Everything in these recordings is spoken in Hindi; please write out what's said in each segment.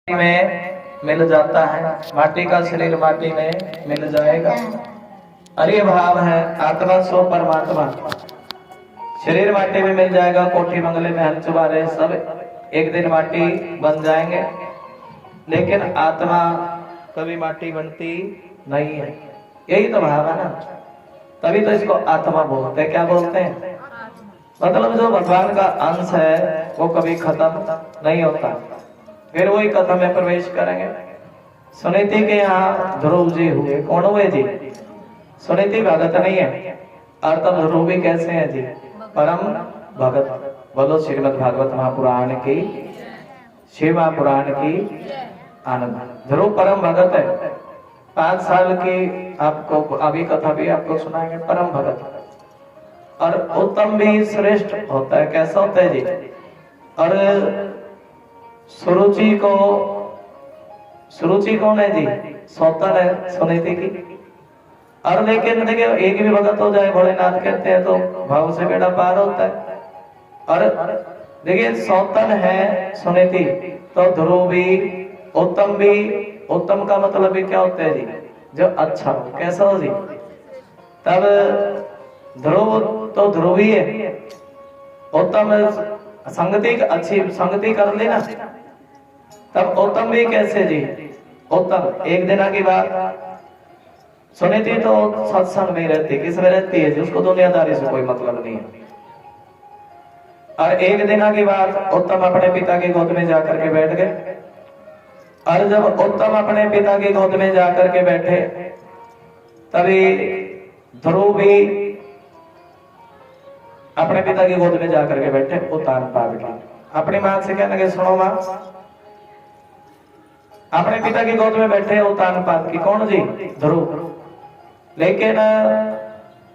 में मिल जाता है, माटी का शरीर माटी में मिल जाएगा। अरे भाव है आत्मा सो परमात्मा। शरीर माटी में मिल जाएगा, कोठी बंगले में हल चुबारे सब एक दिन माटी बन जाएंगे, लेकिन आत्मा कभी माटी बनती नहीं है। यही तो भाव है ना, तभी तो इसको आत्मा बोलते हैं। क्या बोलते हैं? मतलब जो भगवान का अंश है वो कभी खत्म नहीं होता। फिर वही कथा में प्रवेश करेंगे। सुनीति के यहाँ ध्रुव जी हुए। कौन हुए जी? सुनीति भगत नहीं है, और तब ध्रुव भी कैसे हैं जी? परम भगत। बोलो श्रीमद् भागवत महापुराण की, शिव महापुराण की आनंद। ध्रुव परम भगत है। 5 साल की आपको अभी कथा भी आपको सुनाएंगे। परम भगत और उत्तम भी श्रेष्ठ होता है। कैसा होता है जी? और सुरुचि कौन है जी? सौतन है सुनीति की। और लेकिन देखिए एक भी भगत हो जाए, भोलेनाथ कहते हैं, तो भाव से बेड़ा पार होता है। और देखिए सौतन है सुनीति, तो ध्रुव भी, उत्तम भी। उत्तम का मतलब भी क्या होता है जी? जो अच्छा हो। कैसा हो जी? तब ध्रुव तो ध्रुव ही है। उत्तम संगति, अच्छी संगति कर लेना, तब उत्तम भी कैसे जी? उत्तम एक दिन की बात। सुनीति तो सत्संग में रहती। किस में रहती है? जिसको दुनियादारी से कोई मतलब नहीं है। और एक दिन की बात, उत्तम अपने पिता की गोद में जाकर के बैठ गए। और जब उत्तम अपने पिता की गोद में जाकर के बैठे, तभी ध्रुव भी अपने पिता की गोद में जाकर के बैठे। उतान पाद की अपनी मां से कहने लगे, सुनो मां, अपने पिता की गोद में बैठे उतान पाद की। कौन जी? ध्रुव। लेकिन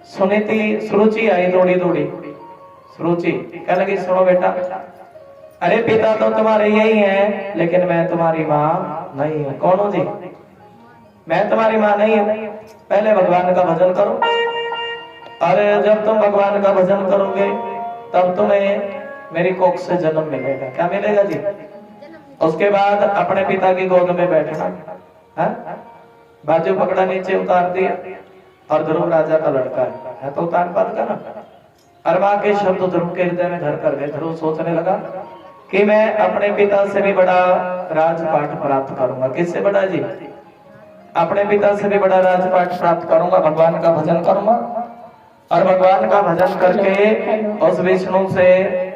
सुनीति, सुरुचि आई दौड़ी दौड़ी। सुरुचि कहने लगी, सुनो बेटा, अरे पिता तो तुम्हारे यही है, लेकिन मैं तुम्हारी मां नहीं हूं। कौन हो जी? मैं तुम्हारी मां नहीं हूं। पहले भगवान का भजन करो, और जब तुम भगवान का भजन करोगे तब तुम्हें मेरी कोख से जन्म मिलेगा। क्या मिलेगा जी? उसके बाद अपने पिता की गोद में बैठना। बाजू पकड़ा, नीचे उतार दिया। और ध्रुव राजा का लड़का है तो उतार पाद का ना। और मां के शब्द ध्रुव के हृदय में घर कर गए। ध्रुव सोचने लगा कि मैं अपने पिता से भी बड़ा राजपाट प्राप्त करूंगा। किससे बड़ा जी? अपने पिता से भी बड़ा राजपाट प्राप्त करूंगा। भगवान का भजन करूंगा, और भगवान का भजन करके उस विष्णु से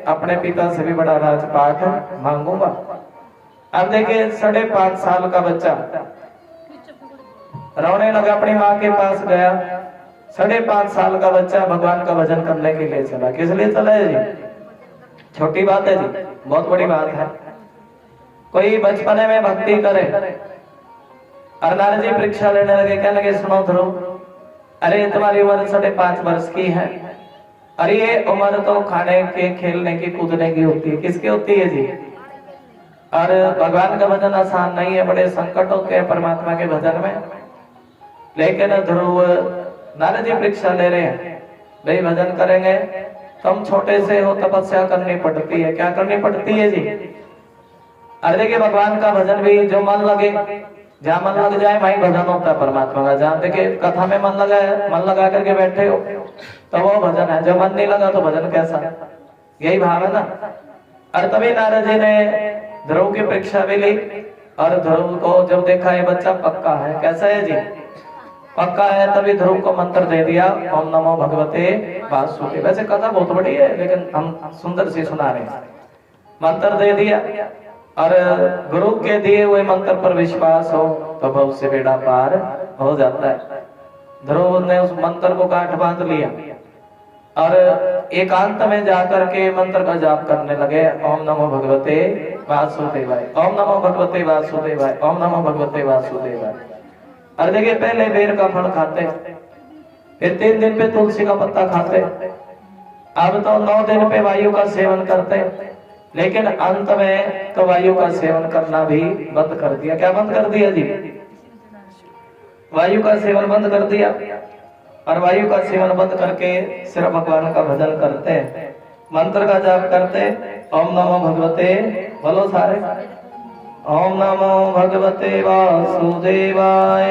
अपने पिता से भी बड़ा राजपाट मांगूंगा। अब देखिए 5.5 साल का बच्चा रोने लगा, अपनी माँ के पास गया। 5.5 साल का बच्चा भगवान का भजन करने के लिए चला। किस लिए चला है जी? छोटी बात है जी, बहुत बड़ी बात है। कोई बचपने में भक्ति करे। और नारद जी परीक्षा लेने लगे, कहने लगे, सुनो ध्रुव, अरे तुम्हारी उम्र 5.5 वर्ष की है। अरे ये उम्र तो खाने के, खेलने की, कूदने की होती है। किसकी होती है जी? और भगवान का भजन आसान नहीं है, बड़े संकट होते हैं परमात्मा के भजन में। लेकिन ध्रुव, नारद जी परीक्षा ले रहे हैं, भाई भजन करेंगे, तुम छोटे से हो, तपस्या करनी पड़ती है। क्या करनी पड़ती है जी? अरे देखिए भगवान का भजन भी जो मन लगे, जहाँ मन लग जाए वहीं भजन होता है परमात्मा का। जहाँ देखिए कथा में मन लगा करके बैठे हो तो वो भजन है। जो मन नहीं लगा तो भजन कैसा? यही भाव है ना। और तभी नारद जी ने ध्रुव की परीक्षा भी ली, और ध्रुव को जब देखा ये बच्चा पक्का है। कैसा है जी? पक्का है। तभी ध्रुव को मंत्र दे दिया, ओम नमो भगवते वासुदेवाय। वैसे कथा बहुत बड़ी है, लेकिन हम सुंदर सी सुना रहे हैं। मंत्र दे दिया, और गुरु के दिए हुए मंत्र पर विश्वास हो तो भव से बेड़ा पार हो जाता है। ध्रुव ने उस मंत्र को गांठ बांध लिया, और एकांत में जाकर के मंत्र का जाप करने लगे। ओम नमो भगवते वासुदेवाय, ओम नमो भगवते वासुदेवाय, ओम नमो भगवते वासुदेवाय। और देखिए पहले बेर का फल खाते, फिर 3 दिन पे तुलसी का पत्ता खाते, अब तो 9 दिन पे वायु का सेवन करते। लेकिन अंत में तो वायु का सेवन करना भी बंद कर दिया। क्या बंद कर दिया जी? वायु का सेवन बंद कर दिया। और वायु का सेवन बंद करके सिर्फ भगवान का भजन करते, मंत्र का जाप करते। ओम नमो भगवते, बोलो सारे। ओम नमो भगवते वासुदेवाय।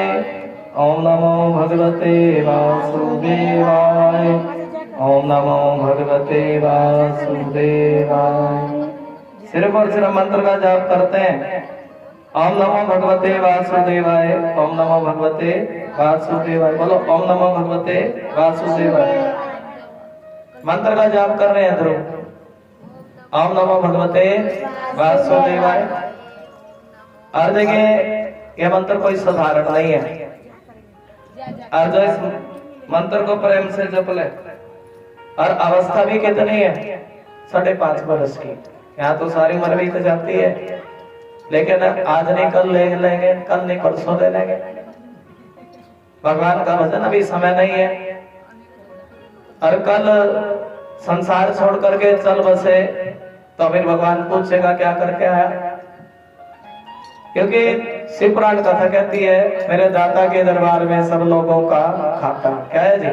ओम नमो भगवते वासुदेवाय। ओम नमो भगवते वासुदेवाय। सिर्फ और सिर्फ मंत्र का जाप करते हैं। ओम नमो भगवते वासुदेवाय। ओम नमो भगवते वासुदेवाय। बोलो ओम नमो भगवते वासुदेवाय। मंत्र का जाप कर रहे हैं ध्रुव। ओम नमो भगवते वासुदेवाय। और देखिए यह मंत्र कोई साधारण नहीं है। और जो इस मंत्र को प्रेम से जप ले, और अवस्था भी कितनी है, 5.5 वर्ष की। यहाँ तो सारी उम्र भी तो जाती है, लेकिन आज नहीं कल ले लेंगे, कल नहीं परसों ले लेंगे। भगवान का भजन अभी समय नहीं है, और कल संसार छोड़ करके चल बसे तो फिर भगवान पूछेगा क्या करके आया। क्योंकि शिव पुराण कथा कहती है, मेरे दाता के दरबार में सब लोगों का खाता। क्या है जी?